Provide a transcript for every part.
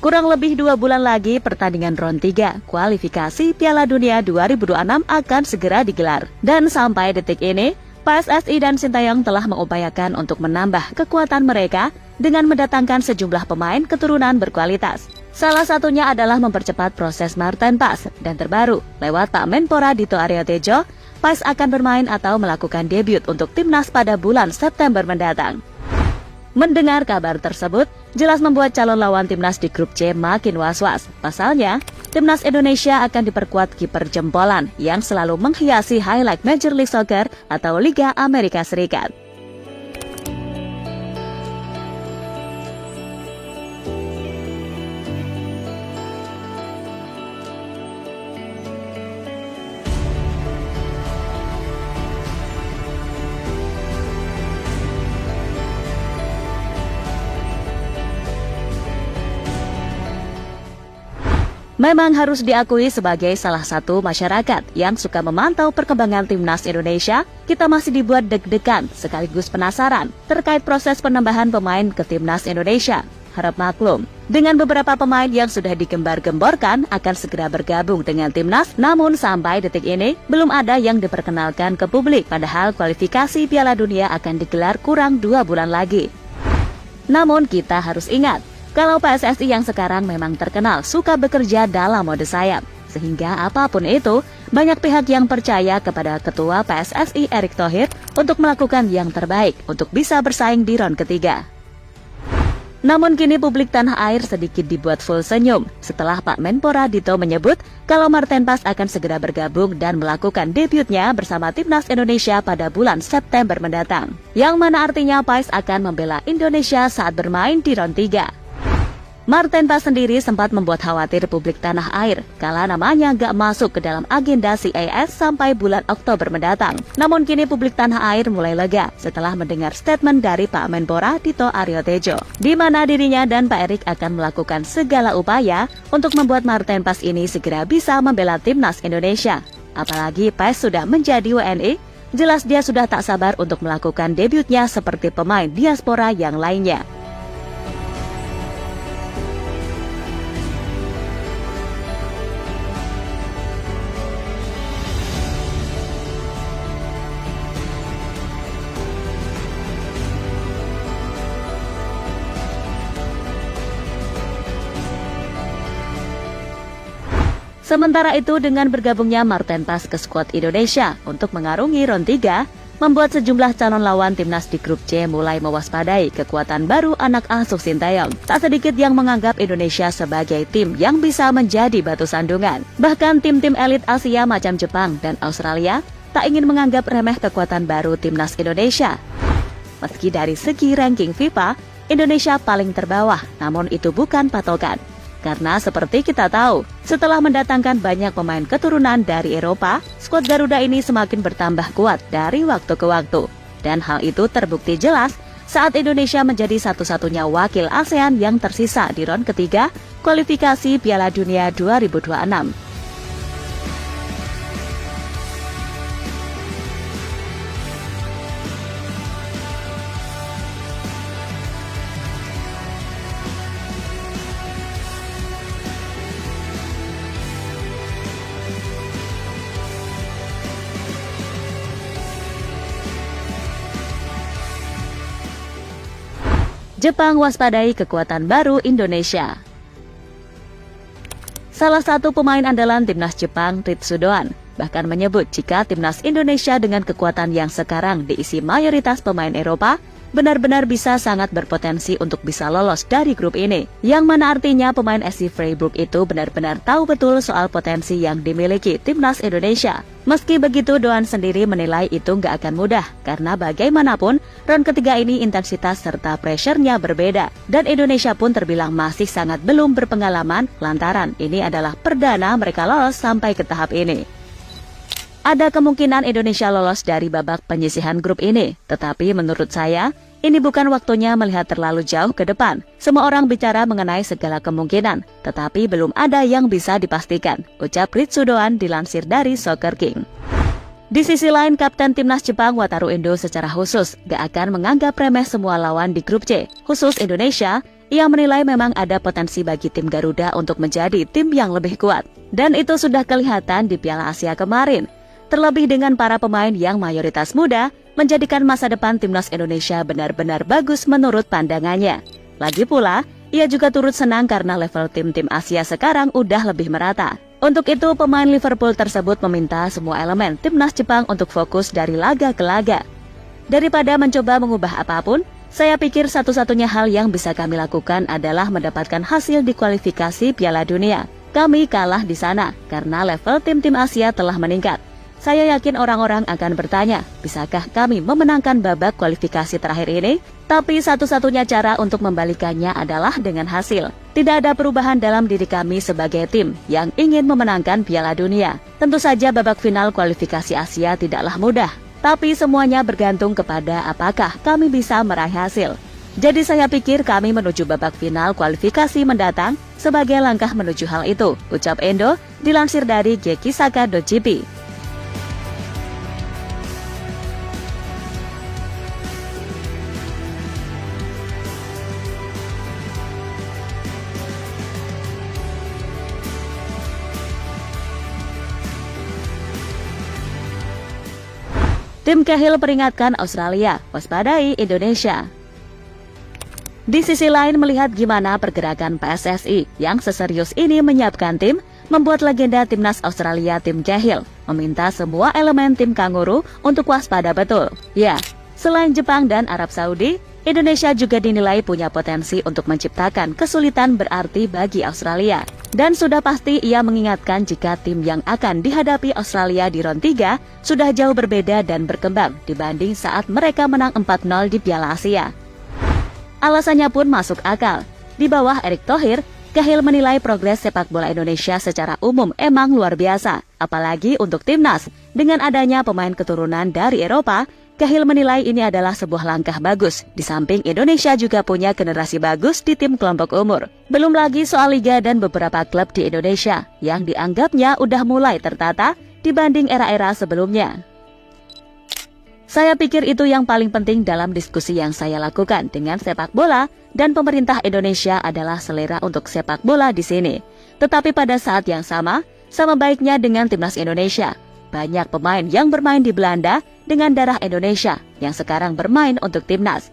Kurang lebih 2 bulan lagi pertandingan round 3 kualifikasi Piala Dunia 2026 akan segera digelar. Dan sampai detik ini, PSSI dan Sintayong telah mengupayakan untuk menambah kekuatan mereka dengan mendatangkan sejumlah pemain keturunan berkualitas. Salah satunya adalah mempercepat proses Marten Pas, dan terbaru, lewat Pak Menpora Dito Aryo Tejo, Pas akan bermain atau melakukan debut untuk timnas pada bulan September mendatang. Mendengar kabar tersebut, jelas membuat calon lawan timnas di grup C makin was-was. Pasalnya, timnas Indonesia akan diperkuat kiper jempolan yang selalu menghiasi highlight Major League Soccer atau Liga Amerika Serikat. Memang harus diakui sebagai salah satu masyarakat yang suka memantau perkembangan timnas Indonesia, kita masih dibuat deg-degan sekaligus penasaran terkait proses penambahan pemain ke timnas Indonesia. Harap maklum, dengan beberapa pemain yang sudah digembar-gemborkan akan segera bergabung dengan timnas, namun sampai detik ini belum ada yang diperkenalkan ke publik, padahal kualifikasi Piala Dunia akan digelar kurang 2 bulan lagi. Namun kita harus ingat, kalau PSSI yang sekarang memang terkenal suka bekerja dalam mode sayap, sehingga apapun itu, banyak pihak yang percaya kepada Ketua PSSI Erick Thohir untuk melakukan yang terbaik untuk bisa bersaing di round ketiga. Namun kini publik tanah air sedikit dibuat full senyum setelah Pak Menpora Dito menyebut kalau Marten Pas akan segera bergabung dan melakukan debutnya bersama timnas Indonesia pada bulan September mendatang. Yang mana artinya Pas akan membela Indonesia saat bermain di round 3. Marten Pas sendiri sempat membuat khawatir publik tanah air kala namanya gak masuk ke dalam agenda CAS sampai bulan Oktober mendatang. Namun kini publik tanah air mulai lega setelah mendengar statement dari Pak Menpora Dito Aryo Tejo, di mana dirinya dan Pak Erick akan melakukan segala upaya untuk membuat Marten Pas ini segera bisa membela timnas Indonesia. Apalagi Pas sudah menjadi WNI, jelas dia sudah tak sabar untuk melakukan debutnya seperti pemain diaspora yang lainnya. Sementara itu, dengan bergabungnya Marten Pas ke skuad Indonesia untuk mengarungi round 3, membuat sejumlah calon lawan timnas di grup C mulai mewaspadai kekuatan baru anak asuh Sintayong. Tak sedikit yang menganggap Indonesia sebagai tim yang bisa menjadi batu sandungan. Bahkan tim-tim elit Asia macam Jepang dan Australia tak ingin menganggap remeh kekuatan baru timnas Indonesia. Meski dari segi ranking FIFA, Indonesia paling terbawah, namun itu bukan patokan. Karena seperti kita tahu, setelah mendatangkan banyak pemain keturunan dari Eropa, skuad Garuda ini semakin bertambah kuat dari waktu ke waktu. Dan hal itu terbukti jelas saat Indonesia menjadi satu-satunya wakil ASEAN yang tersisa di round ketiga kualifikasi Piala Dunia 2026. Jepang waspadai kekuatan baru Indonesia. Salah satu pemain andalan timnas Jepang, Ritsudoan, bahkan menyebut jika timnas Indonesia dengan kekuatan yang sekarang diisi mayoritas pemain Eropa, benar-benar bisa sangat berpotensi untuk bisa lolos dari grup ini. Yang mana artinya pemain SC Freiburg itu benar-benar tahu betul soal potensi yang dimiliki timnas Indonesia. Meski begitu, Doan sendiri menilai itu nggak akan mudah, karena bagaimanapun round ketiga ini intensitas serta pressure-nya berbeda. Dan Indonesia pun terbilang masih sangat belum berpengalaman, lantaran ini adalah perdana mereka lolos sampai ke tahap ini. Ada kemungkinan Indonesia lolos dari babak penyisihan grup ini, tetapi menurut saya, ini bukan waktunya melihat terlalu jauh ke depan. Semua orang bicara mengenai segala kemungkinan, tetapi belum ada yang bisa dipastikan, ucap Ritsudoan dilansir dari Soccer King. Di sisi lain, Kapten Timnas Jepang Wataru Endo secara khusus gak akan menganggap remeh semua lawan di grup C, khusus Indonesia, ia menilai memang ada potensi bagi tim Garuda untuk menjadi tim yang lebih kuat. Dan itu sudah kelihatan di Piala Asia kemarin. Terlebih dengan para pemain yang mayoritas muda, menjadikan masa depan timnas Indonesia benar-benar bagus menurut pandangannya. Lagi pula, ia juga turut senang karena level tim-tim Asia sekarang udah lebih merata. Untuk itu, pemain Liverpool tersebut meminta semua elemen timnas Jepang untuk fokus dari laga ke laga. Daripada mencoba mengubah apapun, saya pikir satu-satunya hal yang bisa kami lakukan adalah mendapatkan hasil di kualifikasi Piala Dunia. Kami kalah di sana karena level tim-tim Asia telah meningkat. Saya yakin orang-orang akan bertanya, bisakah kami memenangkan babak kualifikasi terakhir ini? Tapi satu-satunya cara untuk membalikannya adalah dengan hasil. Tidak ada perubahan dalam diri kami sebagai tim yang ingin memenangkan Piala Dunia. Tentu saja babak final kualifikasi Asia tidaklah mudah, tapi semuanya bergantung kepada apakah kami bisa meraih hasil. Jadi saya pikir kami menuju babak final kualifikasi mendatang sebagai langkah menuju hal itu, ucap Endo, dilansir dari Gekisaka.gp. Tim Cahill peringatkan Australia, waspadai Indonesia. Di sisi lain, melihat gimana pergerakan PSSI yang seserius ini menyiapkan tim, membuat legenda timnas Australia Tim Cahill meminta semua elemen tim Kanguru untuk waspada betul. Ya, selain Jepang dan Arab Saudi, Indonesia juga dinilai punya potensi untuk menciptakan kesulitan berarti bagi Australia. Dan sudah pasti ia mengingatkan jika tim yang akan dihadapi Australia di ronde 3 sudah jauh berbeda dan berkembang dibanding saat mereka menang 4-0 di Piala Asia. Alasannya pun masuk akal. Di bawah Erick Thohir, Cahill menilai progres sepak bola Indonesia secara umum emang luar biasa. Apalagi untuk timnas, dengan adanya pemain keturunan dari Eropa, Cahill menilai ini adalah sebuah langkah bagus. Di samping Indonesia juga punya generasi bagus di tim kelompok umur. Belum lagi soal liga dan beberapa klub di Indonesia yang dianggapnya udah mulai tertata dibanding era-era sebelumnya. Saya pikir itu yang paling penting dalam diskusi yang saya lakukan dengan sepak bola dan pemerintah Indonesia adalah selera untuk sepak bola di sini. Tetapi pada saat yang sama baiknya dengan timnas Indonesia. Banyak pemain yang bermain di Belanda dengan darah Indonesia yang sekarang bermain untuk timnas.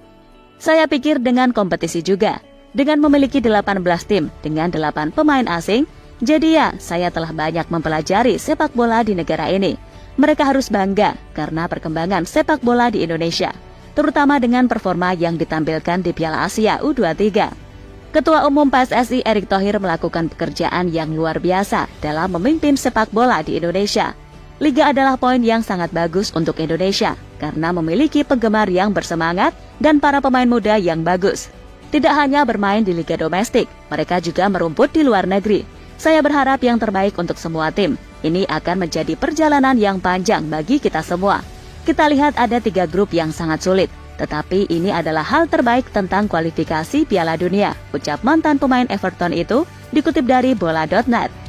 Saya pikir dengan kompetisi juga, dengan memiliki 18 tim dengan 8 pemain asing, jadi ya saya telah banyak mempelajari sepak bola di negara ini. Mereka harus bangga karena perkembangan sepak bola di Indonesia, terutama dengan performa yang ditampilkan di Piala Asia U23. Ketua Umum PSSI Erick Thohir melakukan pekerjaan yang luar biasa dalam memimpin sepak bola di Indonesia. Liga adalah poin yang sangat bagus untuk Indonesia karena memiliki penggemar yang bersemangat dan para pemain muda yang bagus. Tidak hanya bermain di liga domestik, mereka juga merumput di luar negeri. Saya berharap yang terbaik untuk semua tim. Ini akan menjadi perjalanan yang panjang bagi kita semua. Kita lihat ada 3 grup yang sangat sulit, tetapi ini adalah hal terbaik tentang kualifikasi Piala Dunia, ucap mantan pemain Everton itu, dikutip dari bola.net.